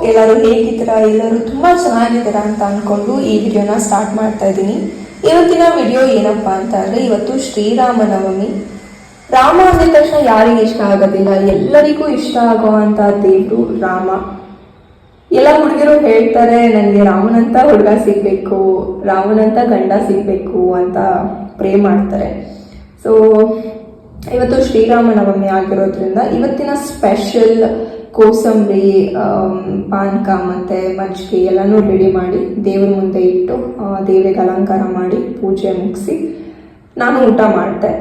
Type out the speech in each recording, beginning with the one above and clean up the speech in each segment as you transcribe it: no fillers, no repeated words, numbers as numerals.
ಎಲ್ಲರೂ ಹೇಗಿದ್ದೀರಾ? ಎಲ್ಲರೂ ತುಂಬ ಚೆನ್ನಾಗಿದ್ದೀರಾ ಅಂತ ಅಂದ್ಕೊಂಡು ಈ ವಿಡಿಯೋನ ಸ್ಟಾರ್ಟ್ ಮಾಡ್ತಾ ಇದ್ದೀನಿ. ಇವತ್ತಿನ ವಿಡಿಯೋ ಏನಪ್ಪ ಅಂತ ಅಂದರೆ, ಇವತ್ತು ಶ್ರೀರಾಮನವಮಿ. ರಾಮ ಅಂದ ತಕ್ಷಣ ಯಾರಿಗೆ ಇಷ್ಟ ಆಗೋದಿಲ್ಲ? ಎಲ್ಲರಿಗೂ ಇಷ್ಟ ಆಗುವಂಥ ದೇವರು ರಾಮ. ಎಲ್ಲ ಹುಡುಗರು ಹೇಳ್ತಾರೆ, ನನಗೆ ರಾಮನಂತ ಹುಡುಗ ಸಿಗಬೇಕು, ರಾಮನಂತ ಗಂಡ ಸಿಗಬೇಕು ಅಂತ ಪ್ರೇ ಮಾಡ್ತಾರೆ. ಸೊ ಇವತ್ತು ಶ್ರೀರಾಮನವಮಿ ಆಗಿರೋದ್ರಿಂದ ಇವತ್ತಿನ ಸ್ಪೆಷಲ್ ಕೋಸಂಬರಿ, ಪಾನಕ ಮತ್ತು ಮಜ್ಜಿಗೆ ಎಲ್ಲನೂ ರೆಡಿ ಮಾಡಿ ದೇವ್ರ ಮುಂದೆ ಇಟ್ಟು ದೇವರಿಗೆ ಅಲಂಕಾರ ಮಾಡಿ ಪೂಜೆ ಮುಗಿಸಿ ನಾನು ಊಟ ಮಾಡಿದೆ.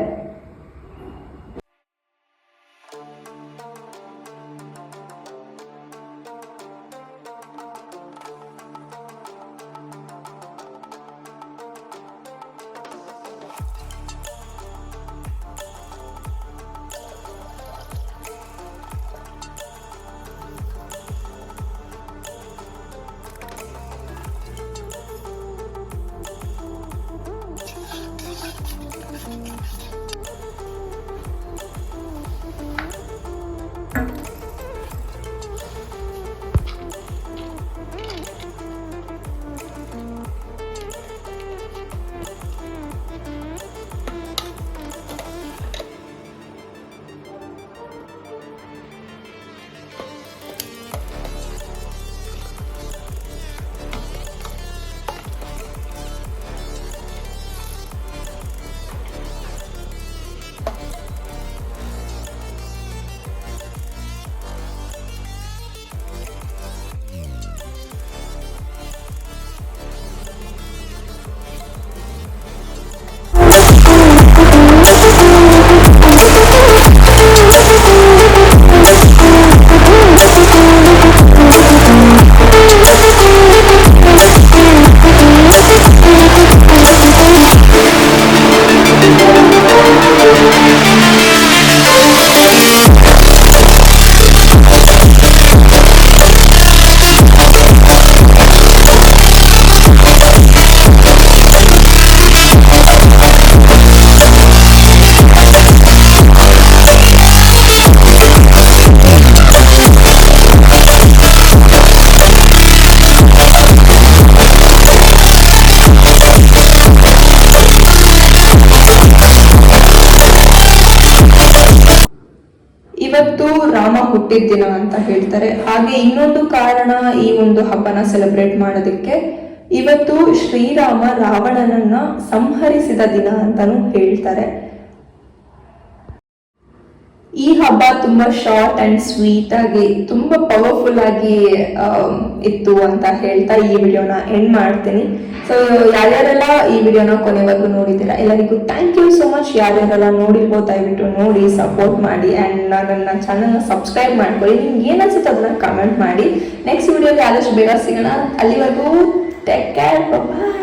ಇವತ್ತು ರಾಮ ಹುಟ್ಟಿದ ದಿನ ಅಂತ ಹೇಳ್ತಾರೆ. ಹಾಗೆ ಇನ್ನೊಂದು ಕಾರಣ ಈ ಒಂದು ಹಬ್ಬನ ಸೆಲೆಬ್ರೇಟ್ ಮಾಡೋದಕ್ಕೆ, ಇವತ್ತು ಶ್ರೀರಾಮ ರಾವಣನನ್ನ ಸಂಹರಿಸಿದ ದಿನ ಅಂತಾನು ಹೇಳ್ತಾರೆ. ಈ ಹಬ್ಬ ತುಂಬಾ ಶಾರ್ಟ್ ಅಂಡ್ ಸ್ವೀಟ್ ಆಗಿ ತುಂಬಾ ಪವರ್ಫುಲ್ ಆಗಿ ಇತ್ತು ಅಂತ ಹೇಳ್ತಾ ಈ ವಿಡಿಯೋನ ಎಂಡ್ ಮಾಡ್ತೀನಿ. ಸೊ ಯಾರ್ಯಾರೆಲ್ಲ ಈ ವಿಡಿಯೋನ ಕೊನೆವರೆಗೂ ನೋಡಿದ್ದೀರಾ ಎಲ್ಲರಿಗೂ ಥ್ಯಾಂಕ್ ಯು ಸೋ ಮಚ್. ಯಾರ್ಯಾರೆಲ್ಲ ನೋಡಿರ್ಬೋದು ದಯವಿಟ್ಟು ನೋಡಿ ಸಪೋರ್ಟ್ ಮಾಡಿ ಆ್ಯಂಡ್ ನನ್ನ ಚಾನಲ್ನ ಸಬ್ಸ್ಕ್ರೈಬ್ ಮಾಡ್ಕೊಳ್ಳಿ. ನಿಮ್ಗೆ ಏನು ಅನ್ಸುತ್ತೆ ಅದನ್ನ ಕಮೆಂಟ್ ಮಾಡಿ. ನೆಕ್ಸ್ಟ್ ವಿಡಿಯೋಗೆ ಆದಷ್ಟು ಬೇಗ ಸಿಗೋಣ. ಅಲ್ಲಿವರೆಗೂ ಟೇಕ್ ಕೇರ್, ಬಾಯ್.